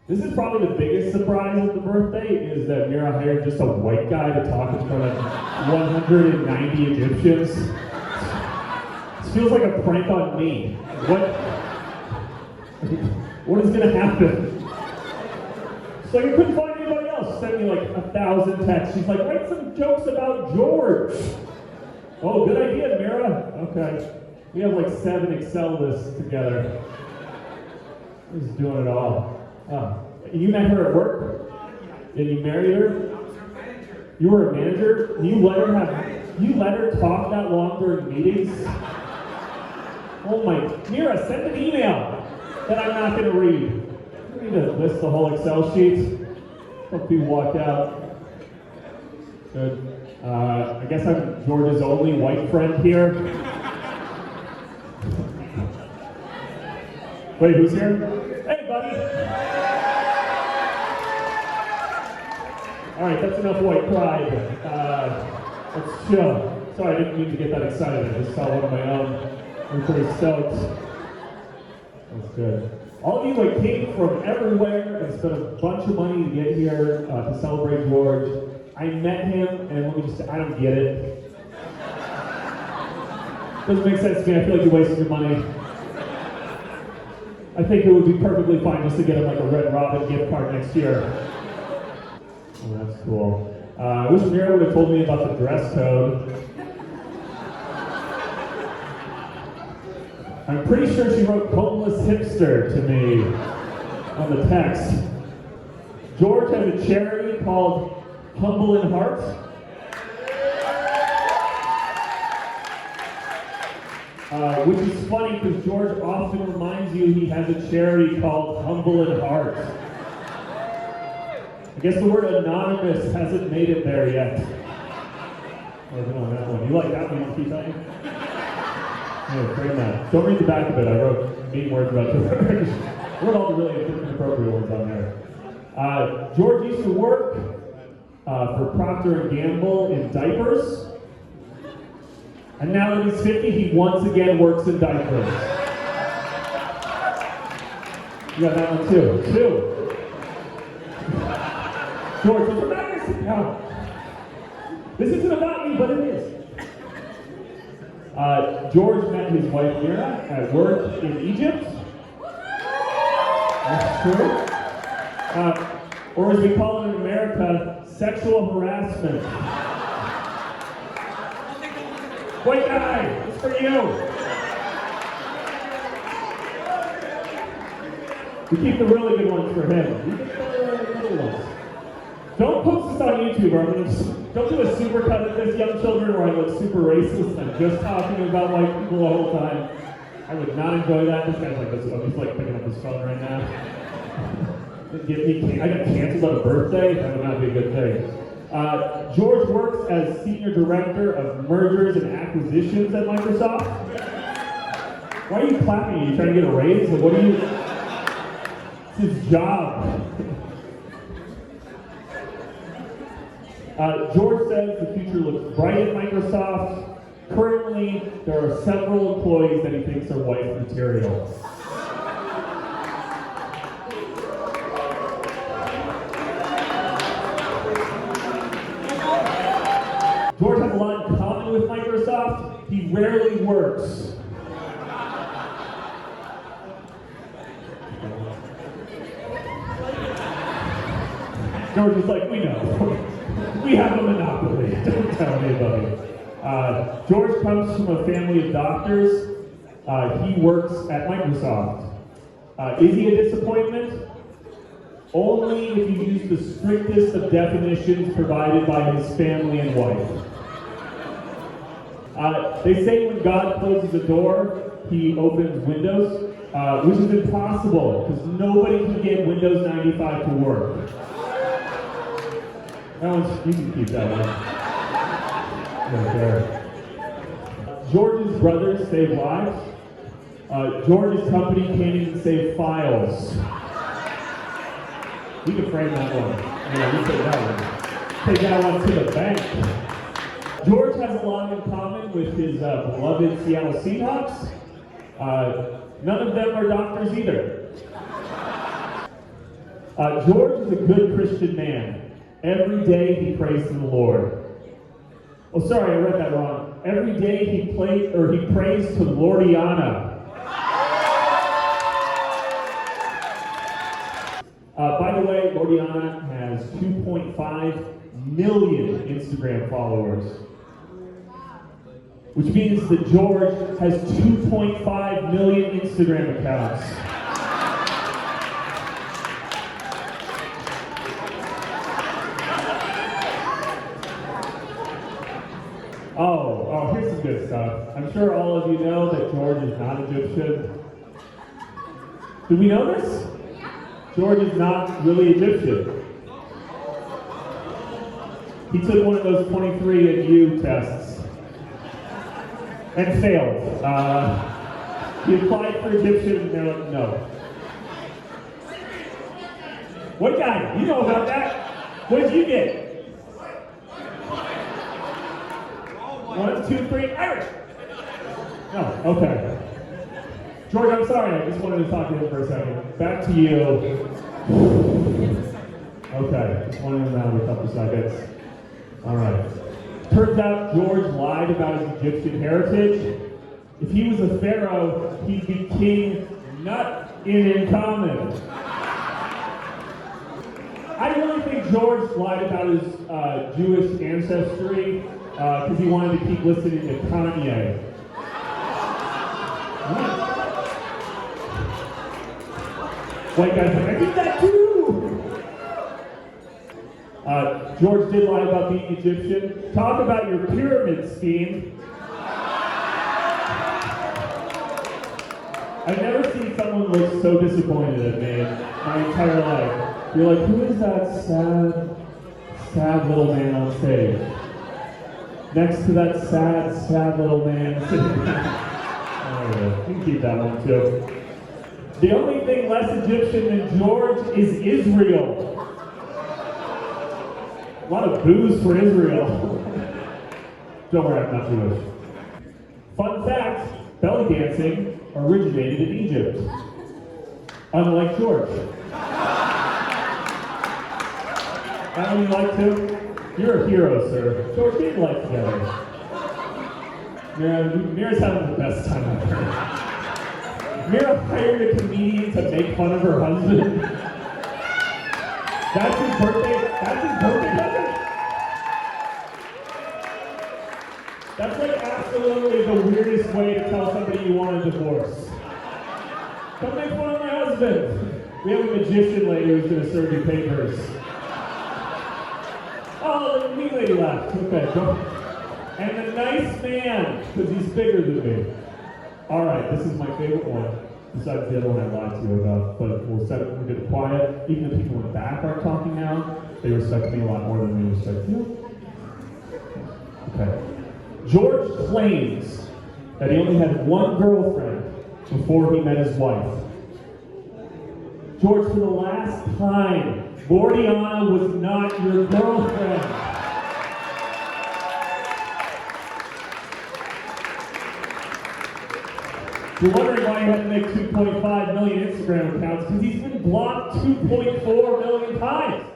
This is probably the biggest surprise of the birthday, is that Mira hired just a white guy to talk in front of 190 Egyptians. This feels like a prank on me. What is gonna happen? She's like, I couldn't find anybody else. Sent me like 1,000 texts. She's like, write some jokes about George. Oh, good idea, Mira. Okay. We have like 7 Excel lists together. We're just doing it all. You met her at work? And you married her? You were a manager? You let her talk that long during meetings? Oh my, Mira, send an email that I'm not gonna read. You need to list the whole Excel sheet. Hope you walked out. Good. I guess I'm George's only white friend here. Wait, who's here? Hey, buddy. All right, that's enough white pride. Let's chill. Sorry, I didn't mean to get that excited. I just saw one of my own. I'm pretty stoked. That's good. All of you came from everywhere and spent a bunch of money to get here to celebrate George. I met him, and let me just say, I don't get it. Doesn't make sense to me. I feel like you're wasting your money. I think it would be perfectly fine just to get him like a Red Robin gift card next year. Oh, that's cool. I wish Mira would have told me about the dress code. I'm pretty sure she wrote homeless hipster to me on the text. George has a charity called Humble in Heart. Which is funny because George often reminds you he has a charity called Humble in Heart. I guess the word anonymous hasn't made it there yet. Oh, no, that one. You like that one, keep saying? Yeah, frame that. Don't read the back of it. I wrote mean words about the word. I wrote all the really inappropriate ones on there. George used to work for Procter & Gamble in diapers. And now that he's 50, he once again works in diapers. You got that one too. 2. George, what's the matter? No. This isn't about me, but it is. George met his wife Mira at work in Egypt. That's true. Or as we call it in America, sexual harassment. White guy, it's for you. We keep the really good ones for him. You get the other ones. Don't post this on YouTube, or don't do a super cut at this, young children, where I look super racist and just talking about white people the whole time. I would not enjoy that. This guy's like, he's like picking up his phone right now. I got canceled on a birthday. That would not be a good thing. George works as Senior Director of Mergers and Acquisitions at Microsoft. Why are you clapping? Are you trying to get a raise? Like, what are you? It's his job. George says the future looks bright at Microsoft. Currently, there are several employees that he thinks are white material. George has a lot in common with Microsoft. He rarely works. George is like, we know. We have a monopoly. Don't tell anybody. George comes from a family of doctors. He works at Microsoft. Is he a disappointment? Only if you use the strictest of definitions provided by his family and wife. They say when God closes a door, he opens Windows, which is impossible because nobody can get Windows 95 to work. That one's, you can keep that one. Right there. George's brothers save lives. George's company can't even save files. We can frame that one. Yeah, we take that one. Take that one to the bank. George has a lot in common with his beloved Seattle Seahawks. None of them are doctors either. George is a good Christian man. Every day he prays to the Lord. Oh, sorry, I read that wrong. Every day he prays to Lordiana. By the way, Lordiana has 2.5 million Instagram followers, which means that George has 2.5 million Instagram accounts. Oh, here's some good stuff. I'm sure all of you know that George is not Egyptian. Did we know this? George is not really Egyptian. He took one of those 23andU tests and failed. He applied for Egyptian and they're like, no. What guy? You know about that? What did you get? 1, 2, 3, Irish! No, okay. George, I'm sorry, I just wanted to talk to him for a second. Back to you. Okay, just wanted him out a couple seconds. All right. Turns out George lied about his Egyptian heritage. If he was a pharaoh, he'd be king nut in common. I really think George lied about his Jewish ancestry because he wanted to keep listening to Kanye. White guy's like, I did that too! George did lie about being Egyptian. Talk about your pyramid scheme. I've never seen someone look so disappointed at me in my entire life. You're like, who is that sad little man on stage? Next to that sad little man sitting there. Oh, yeah. You can keep that one too. The only thing less Egyptian than George is Israel. A lot of boos for Israel. Don't worry, I'm not Jewish. Fun fact, belly dancing originated in Egypt. Unlike George. That one you like too? You're a hero, sir. George, get your life together. Mira's having the best time ever. Mira hired a comedian to make fun of her husband. That's his birthday present? That's like absolutely the weirdest way to tell somebody you want a divorce. Don't make fun of my husband. We have a magician lady who's going to serve you papers. Oh, the meat lady left. Okay, go. And the nice man, because he's bigger than me. All right, this is my favorite one, besides the other one I lied to you about. But we'll set it, we'll get it quiet. Even the people in the back aren't talking now. They respect me a lot more than they respect you. Okay. George claims that he only had one girlfriend before he met his wife. George, for the last time, Lordiana was not your girlfriend. You're wondering why he had to make 2.5 million Instagram accounts, because he's been blocked 2.4 million times.